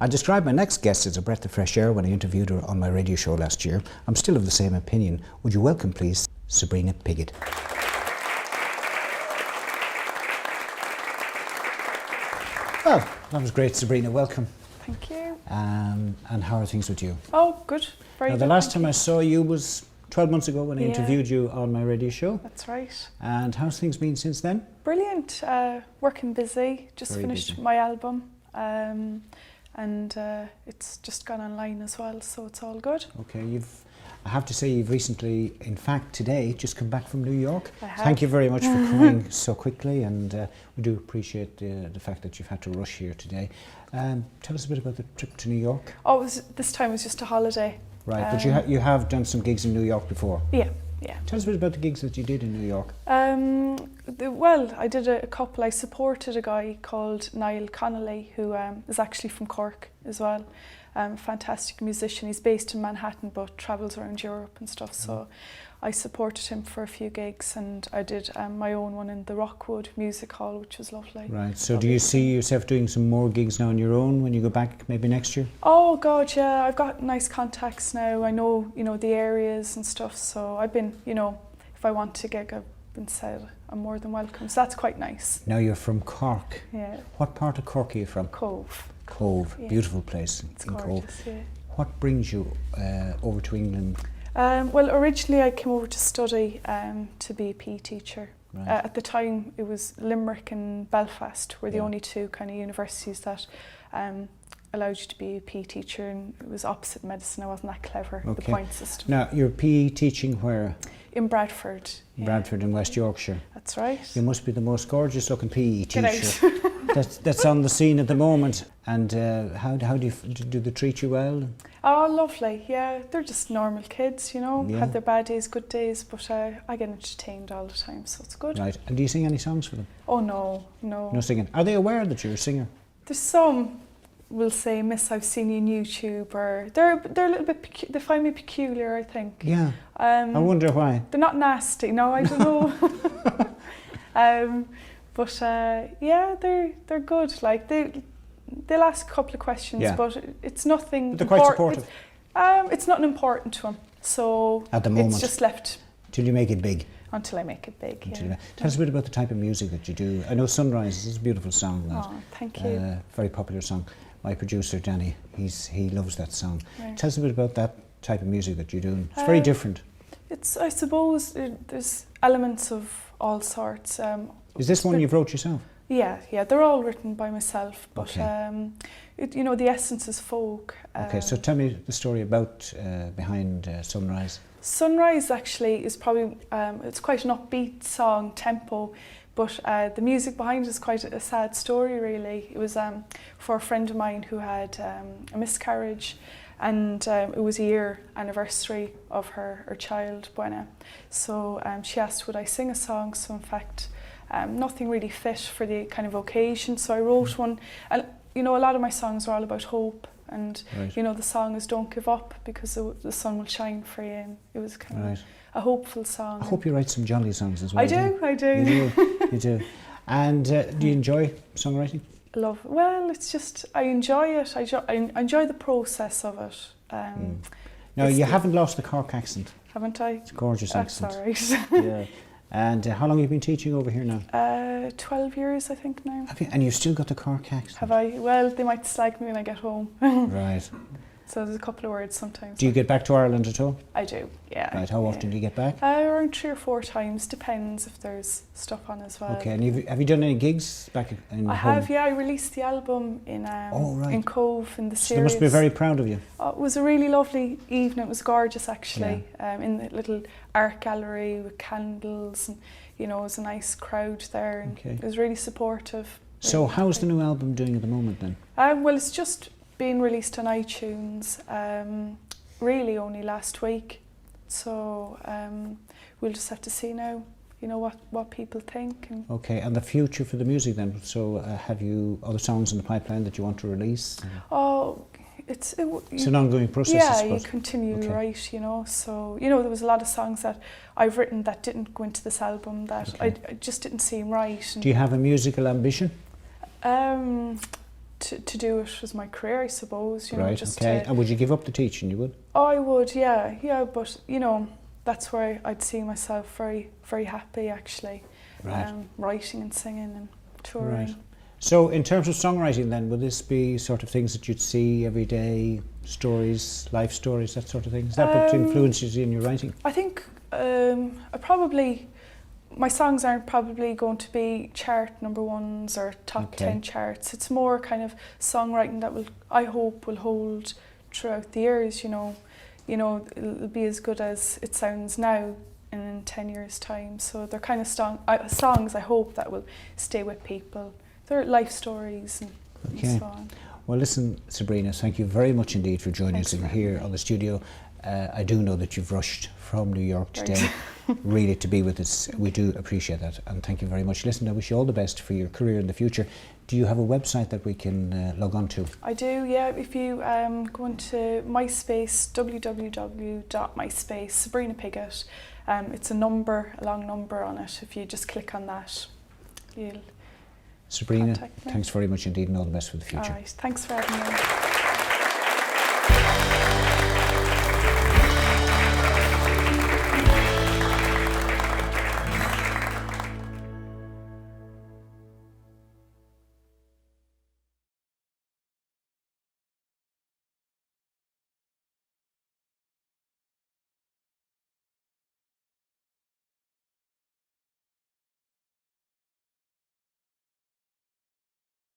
I described my next guest as a breath of fresh air when I interviewed her on my radio show last year. I'm still of the same opinion. Would you welcome, please, Sabrina Piggott. Well, that was great, Sabrina. Welcome. Thank you. And how are things with you? Oh, good. Very now, good. The last time I saw you was 12 months ago when I interviewed you on my radio show. That's right. And how's things been since then? Brilliant. Working busy. Just Very finished busy. my album. And it's just gone online as well, so it's all good. Okay, I have to say you've recently, in fact today, just come back from New York. I have. Thank you very much for coming so quickly, and we do appreciate the fact that you've had to rush here today. Tell us a bit about the trip to New York. Oh, this time was just a holiday. Right, but you have done some gigs in New York before. Yeah. Tell us a bit about the gigs that you did in New York. Well, I did a couple. I supported a guy called Niall Connolly, who is actually from Cork as well. Fantastic musician. He's based in Manhattan but travels around Europe and stuff. So I supported him for a few gigs, and I did my own one in the Rockwood Music Hall, which was lovely. Right, so do you see yourself doing some more gigs now on your own when you go back maybe next year? Oh God, yeah, I've got nice contacts now. I know, the areas and stuff, so I've been, if I want to gig, I've been said I'm more than welcome, so that's quite nice. Now you're from Cork. Yeah. What part of Cork are you from? Cove. Cove, Yeah. Beautiful place It's in gorgeous, Cove. yeah. What brings you over to England? Well, originally I came over to study to be a PE teacher. Right. At the time, it was Limerick and Belfast were the Yeah. only two kind of universities that allowed you to be a PE teacher, and it was opposite medicine. I wasn't that clever, the Okay. point system. Now, you're PE teaching where? In Bradford. In Bradford in West Yorkshire. That's right. You must be the most gorgeous looking PE Get teacher out. that's on the scene at the moment. And how do they treat you well? Oh, lovely. Yeah, they're just normal kids, Yeah. have their bad days, good days, but I get entertained all the time, so it's good. Right. And do you sing any songs for them? Oh, no. No singing. Are they aware that you're a singer? There's some will say, Miss, I've seen you on YouTube, or they're a little bit, they find me peculiar, I think. Yeah. I wonder why. They're not nasty, no, I don't know. But yeah, they're good. Like they'll ask a couple of questions, Yeah. but it's nothing. But they're quite supportive. It's nothing important to them, so At the moment. it's just left Till you make it big. until I make it big. Yeah. Tell us a bit about the type of music that you do. I know Sunrise is a beautiful song. That. Oh, thank you. Very popular song. My producer Danny, he loves that song. Right. Tell us a bit about that type of music that you do. It's very different. I suppose there's elements of all sorts. Is this one you've wrote yourself? Yeah, they're all written by myself, but Okay. the essence is folk. Okay, so tell me the story about behind Sunrise. Sunrise actually is probably, it's quite an upbeat song, tempo, but the music behind it is quite a sad story really. It was for a friend of mine who had a miscarriage, and it was a year anniversary of her child, Buena. So she asked would I sing a song, so in fact nothing really fit for the kind of occasion, so I wrote one. And a lot of my songs are all about hope, and Right. the song is Don't Give Up, because the sun will shine for you, and it was kind Right. of a hopeful song. I hope you write some jolly songs as well. I do. You do. And do you enjoy songwriting? Love it. Well, it's just, I enjoy it. I enjoy the process of it. Now, you haven't lost the Cork accent. Haven't I? It's a gorgeous That's accent. all right. Yeah. And how long have you been teaching over here now? 12 years, I think, now. Have you, and you've still got the Cork accent? Have I? Well, they might slag me when I get home. Right. So there's a couple of words sometimes. Do you get back to Ireland at all? I do, yeah. Right, how often do you get back? Around 3 or 4 times, depends if there's stuff on as well. Okay, and have you done any gigs back in I home? have, yeah. I released the album in in Cove, in the So series. they must be very proud of you. It was a really lovely evening. It was gorgeous, actually. In the little art gallery with candles, and it was a nice crowd there, and Okay. it was really supportive. So really how's the lovely. new album doing at the moment then? Well, it's just been released on iTunes, really only last week. So we'll just have to see now, what people think. And Okay, and the future for the music then? So have you other songs in the pipeline that you want to release? it's an ongoing process, I Yeah, suppose. you continue Okay. to write, So, there was a lot of songs that I've written that didn't go into this album that Okay. I just didn't seem right. And Do you have a musical ambition? to do it as my career, I suppose. You know, Right, just okay. to, And would you give up the teaching, you would? oh, I would, yeah, but you know, that's where I'd see myself very, very happy actually. Right. Writing and singing and touring. Right. So in terms of songwriting then, would this be sort of things that you'd see every day, stories, life stories, that sort of thing? Is that what influences you in your writing? I think my songs aren't probably going to be chart number ones or top 10 charts. It's more kind of songwriting that I hope will hold throughout the years, you know. You know, it'll be as good as it sounds now in 10 years' time. So they're kind of songs I hope that will stay with people. They're life stories and so on. Well, listen, Sabrina, thank you very much indeed for joining us here on the studio. I do know that you've rushed from New York today, really, to be with us. We do appreciate that, and thank you very much. Listen, I wish you all the best for your career in the future. Do you have a website that we can log on to? I do, yeah. If you go into MySpace, www.myspace, Sabrina Piggott, it's a long number on it. If you just click on that, you'll Sabrina, contact me. thanks very much indeed, and all the best for the future. All right, thanks for having me.